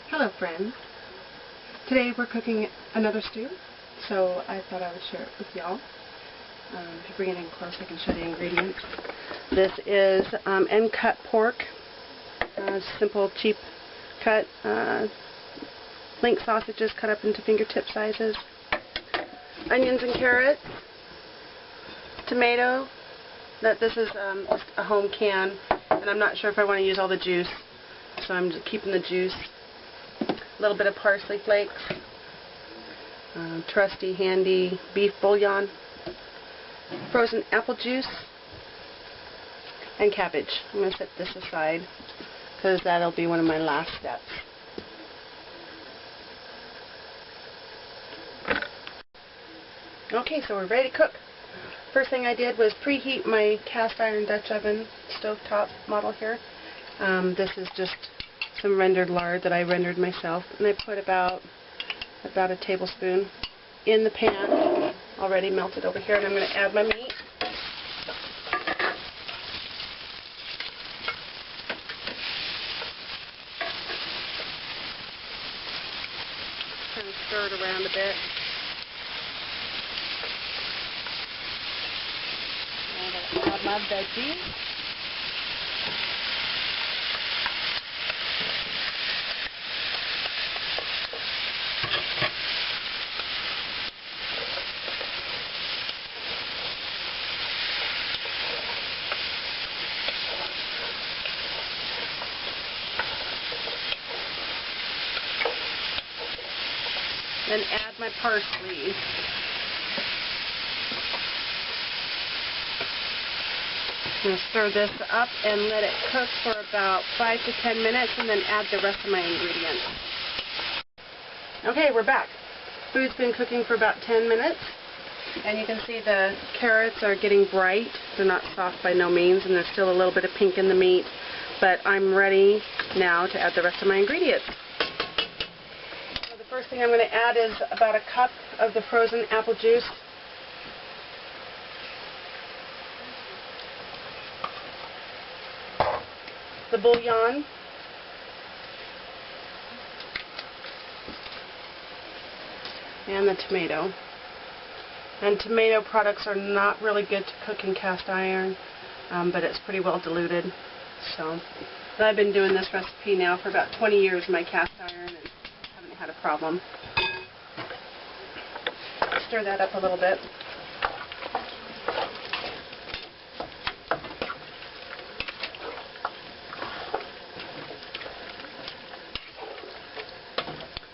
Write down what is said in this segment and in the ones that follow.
Hello friends. Today we're cooking another stew, so I thought I would share it with y'all. If you bring it in close I can show the ingredients. This is end cut pork, simple cheap cut, link sausages cut up into fingertip sizes, onions and carrots, tomato, this is just a home can, and I'm not sure if I want to use all the juice, so I'm just keeping the juice. A little bit of parsley flakes, trusty handy beef bouillon, frozen apple juice, and cabbage. I'm going to set this aside because that'll be one of my last steps. Okay, so we're ready to cook. First thing I did was preheat my cast iron Dutch oven stovetop model here. This is just some rendered lard that I rendered myself, and I put about a tablespoon in the pan already melted over here, and I'm going to add my meat. Kind of stir it around a bit. And I'll add my veggies. Then add my parsley. I'm going to stir this up and let it cook for about 5 to 10 minutes and then add the rest of my ingredients. Okay, we're back. Food's been cooking for about 10 minutes, and you can see the carrots are getting bright. They're not soft by no means, and there's still a little bit of pink in the meat, but I'm ready now to add the rest of my ingredients. First thing I'm going to add is about a cup of the frozen apple juice. The bouillon. And the tomato. And tomato products are not really good to cook in cast iron, but it's pretty well diluted. So, I've been doing this recipe now for about 20 years in my cast iron, and had a problem. Stir that up a little bit.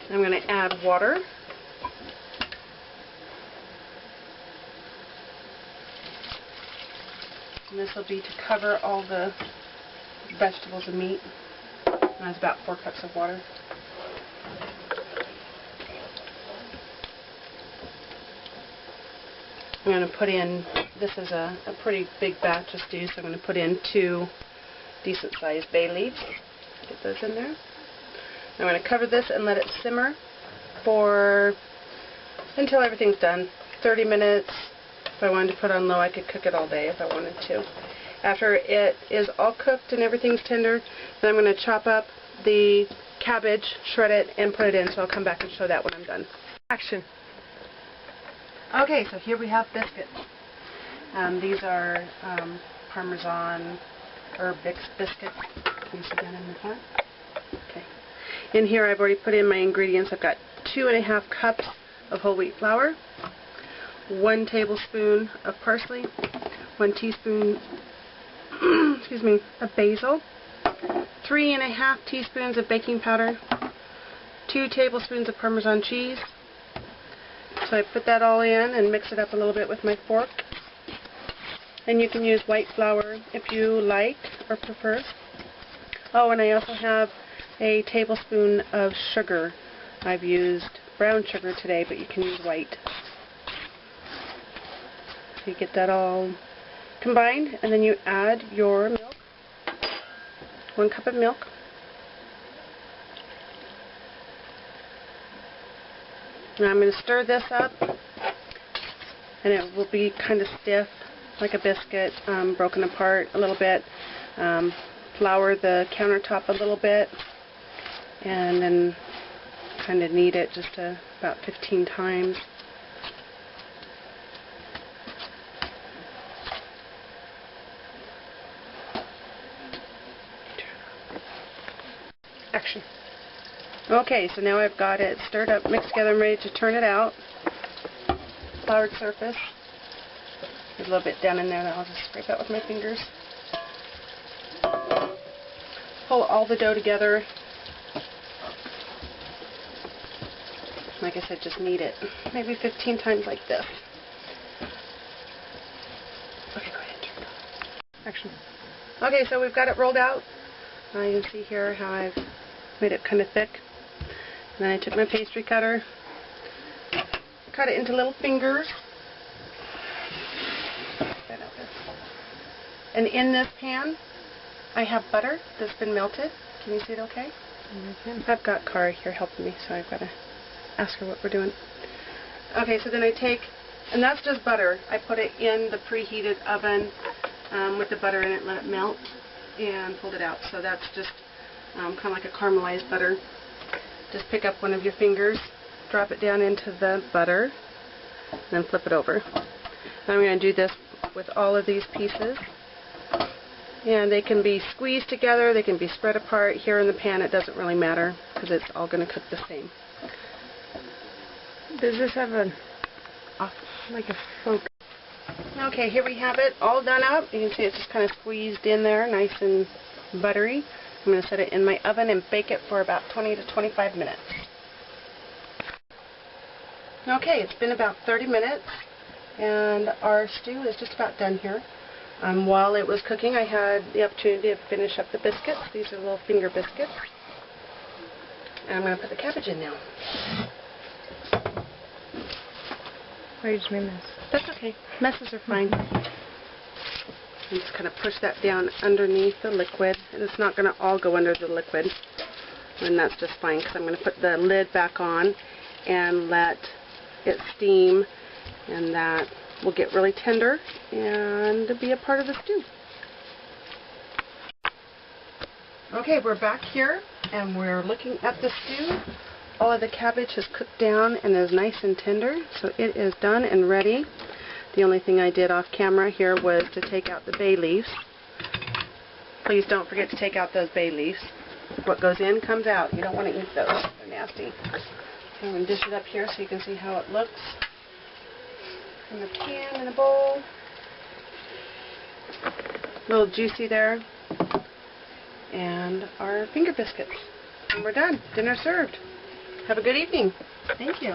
I'm going to add water. And this will be to cover all the vegetables and meat. And that's about 4 cups of water. I'm going to put in, this is a pretty big batch of stew, so I'm going to put in 2 decent sized bay leaves. Get those in there. I'm going to cover this and let it simmer until everything's done. 30 minutes. If I wanted to put it on low, I could cook it all day if I wanted to. After it is all cooked and everything's tender, then I'm going to chop up the cabbage, shred it, and put it in, so I'll come back and show that when I'm done. Action! Okay, so here we have biscuits. These are Parmesan herb biscuits. Can you see that in the front? Okay. In here I've already put in my ingredients. I've got 2½ cups of whole wheat flour, 1 tablespoon of parsley, 1 teaspoon excuse me, of basil, 3½ teaspoons of baking powder, 2 tablespoons of Parmesan cheese. So I put that all in and mix it up a little bit with my fork. And you can use white flour if you like or prefer. Oh, and I also have a tablespoon of sugar. I've used brown sugar today, but you can use white. So you get that all combined, and then you add your milk. 1 cup of milk. Now I'm going to stir this up, and it will be kind of stiff, like a biscuit, broken apart a little bit. Flour the countertop a little bit, and then kind of knead it just about 15 times. Action. Okay, so now I've got it stirred up, mixed together, and ready to turn it out. Floured surface. There's a little bit down in there that I'll just scrape out with my fingers. Pull all the dough together. Like I said, just knead it maybe 15 times like this. Okay, go ahead, turn it on. Action. Okay, so we've got it rolled out. You can see here how I've made it kind of thick. And then I took my pastry cutter, cut it into little fingers. And in this pan, I have butter that's been melted. Can you see it okay? I've got Cara here helping me, so I've got to ask her what we're doing. Okay, so then I take, and that's just butter. I put it in the preheated oven with the butter in it, let it melt, and pulled it out. So that's just kind of like a caramelized butter. Just pick up one of your fingers, drop it down into the butter, and then flip it over. Now I'm going to do this with all of these pieces. And they can be squeezed together, they can be spread apart. Here in the pan it doesn't really matter because it's all going to cook the same. Does this have like a focus? Okay, here we have it all done up. You can see it's just kind of squeezed in there, nice and buttery. I'm going to set it in my oven and bake it for about 20 to 25 minutes. Okay, it's been about 30 minutes and our stew is just about done here. While it was cooking, I had the opportunity to finish up the biscuits. These are little finger biscuits. And I'm going to put the cabbage in now. I just made a mess. That's okay. Messes are fine. And just kind of push that down underneath the liquid. And it's not going to all go under the liquid. And that's just fine because I'm going to put the lid back on and let it steam. And that will get really tender and be a part of the stew. Okay, we're back here and we're looking at the stew. All of the cabbage has cooked down and is nice and tender, so it is done and ready. The only thing I did off camera here was to take out the bay leaves. Please don't forget to take out those bay leaves. What goes in comes out. You don't want to eat those. They're nasty. I'm going to dish it up here so you can see how it looks. In the pan, in a bowl. A little juicy there. And our finger biscuits. And we're done. Dinner served. Have a good evening. Thank you.